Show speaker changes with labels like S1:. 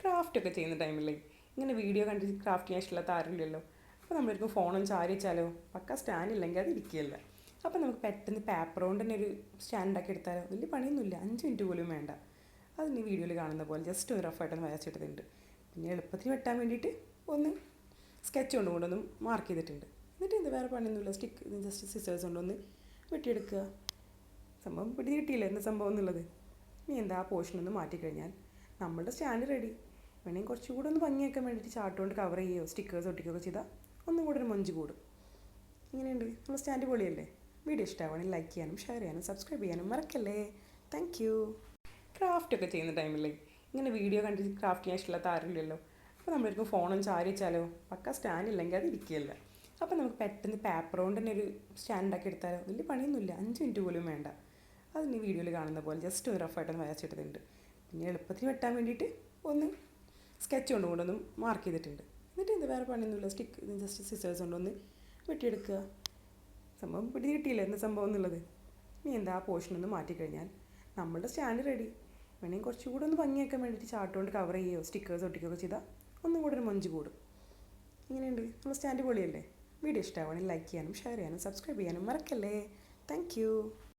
S1: ക്രാഫ്റ്റൊക്കെ ചെയ്യുന്ന ടൈമില്ലേ ഇങ്ങനെ വീഡിയോ കണ്ടിട്ട് ക്രാഫ്റ്റ് ചെയ്യാൻ ഇഷ്ടമില്ലാത്ത ആരുമില്ലല്ലോ. അപ്പോൾ നമ്മളൊരിക്കും ഫോണും ചാരി വെച്ചാലോ പക്ക സ്റ്റാൻഡ് ഇല്ലെങ്കിൽ അത് ഇരിക്കുകയില്ല. അപ്പോൾ നമുക്ക് പെട്ടെന്ന് പേപ്പർ കൊണ്ട് തന്നെ ഒരു സ്റ്റാൻഡ് ഉണ്ടാക്കി എടുത്താലോ. വലിയ പണിയൊന്നുമില്ല, 5 മിനിറ്റ് പോലും വേണ്ട. അത് നീ വീഡിയോയിൽ കാണുന്ന പോലെ ജസ്റ്റ് ഒരു റഫായിട്ടൊന്ന് വരച്ചിട്ടുണ്ട്. പിന്നെ എളുപ്പത്തിന് വെട്ടാൻ വേണ്ടിയിട്ട് ഒന്ന് സ്കെച്ച് കൊണ്ടൊന്ന് മാർക്ക് ചെയ്തിട്ടുണ്ട്. എന്നിട്ട് ഇത് വേറെ പണിയൊന്നുമില്ല, ജസ്റ്റ് സിസേഴ്സ് കൊണ്ടൊന്ന് വെട്ടിയെടുക്കുക. സംഭവം പിടി കിട്ടിയില്ല എന്താ സംഭവം എന്നുള്ളത്. ഇനി എന്താ ആ പോർഷനൊന്ന് മാറ്റിക്കഴിഞ്ഞാൽ നമ്മളുടെ സ്റ്റാൻഡ് റെഡി. വേണമെങ്കിൽ കുറച്ചുകൂടെ ഒന്ന് ഭംഗിയാക്കാൻ വേണ്ടിയിട്ട് ചാർട്ട് കൊണ്ട് കവർ ചെയ്യുകയോ സ്റ്റിക്കേഴ്സ് ഒട്ടിക്കുകയോ ചെയ്താൽ ഒന്നും കൂടെ ഒരു മൊഞ്ച് കൂടും. ഇങ്ങനെയുണ്ട് നമ്മൾ സ്റ്റാൻഡ് പൊളിയല്ലേ. വീഡിയോ ഇഷ്ടമാണെങ്കിൽ ലൈക്ക് ചെയ്യാനും ഷെയർ ചെയ്യാനും സബ്സ്ക്രൈബ് ചെയ്യാനും മറക്കല്ലേ. Thank you. ക്രാഫ്റ്റൊക്കെ ചെയ്യുന്ന ടൈമില്ലേ ഇങ്ങനെ വീഡിയോ കണ്ടിട്ട് ക്രാഫ്റ്റ് ചെയ്യാൻ ഇഷ്ടമില്ലാത്ത ആരുമില്ലല്ലോ. അപ്പോൾ നമ്മളൊരിക്കും ഫോണും ചാരി വെച്ചാലോ പക്ക സ്റ്റാൻഡ് ഇല്ലെങ്കിൽ അത് ഇരിക്കുകയില്ല. അപ്പോൾ നമുക്ക് പെട്ടെന്ന് പേപ്പർ കൊണ്ട് തന്നെ ഒരു സ്റ്റാൻഡ് ഉണ്ടാക്കി എടുത്താലോ. വലിയ പണിയൊന്നുമില്ല, 5 മിനിറ്റ് പോലും വേണ്ട. അത് നീ വീഡിയോയിൽ കാണുന്ന പോലെ ജസ്റ്റ് ഒരു റഫായിട്ടൊന്ന് വരച്ചിട്ടുണ്ട്. പിന്നെ എളുപ്പത്തിന് വെട്ടാൻ വേണ്ടിയിട്ട് ഒന്ന് സ്കെച്ച് കൊണ്ടൊന്ന് മാർക്ക് ചെയ്തിട്ടുണ്ട്. എന്നിട്ട് ഇത് വേറെ പണിയൊന്നുമില്ല, ജസ്റ്റ് സിസേഴ്സ് കൊണ്ടൊന്ന് വെട്ടിയെടുക്കുക. സംഭവം പിടി കിട്ടിയില്ല എന്താ സംഭവം എന്നുള്ളത്. ഇനി എന്താ ആ പോർഷനൊന്ന് മാറ്റിക്കഴിഞ്ഞാൽ നമ്മളുടെ സ്റ്റാൻഡ് റെഡി. വേണമെങ്കിൽ കുറച്ചുകൂടെ ഒന്ന് ഭംഗിയാക്കാൻ വേണ്ടിയിട്ട് ചാർട്ട് കൊണ്ട് കവർ ചെയ്യുകയോ സ്റ്റിക്കേഴ്സ് ഒട്ടിക്കുകയോ ചെയ്താൽ ഒന്നും കൂടെ ഒരു മൊഞ്ച് കൂടും. ഇങ്ങനെയുണ്ട് നമ്മൾ സ്റ്റാൻഡ് പൊളിയല്ലേ. വീഡിയോ ഇഷ്ടമാണെങ്കിൽ ലൈക്ക് ചെയ്യാനും ഷെയർ ചെയ്യാനും സബ്സ്ക്രൈബ് ചെയ്യാനും മറക്കല്ലേ. Thank you.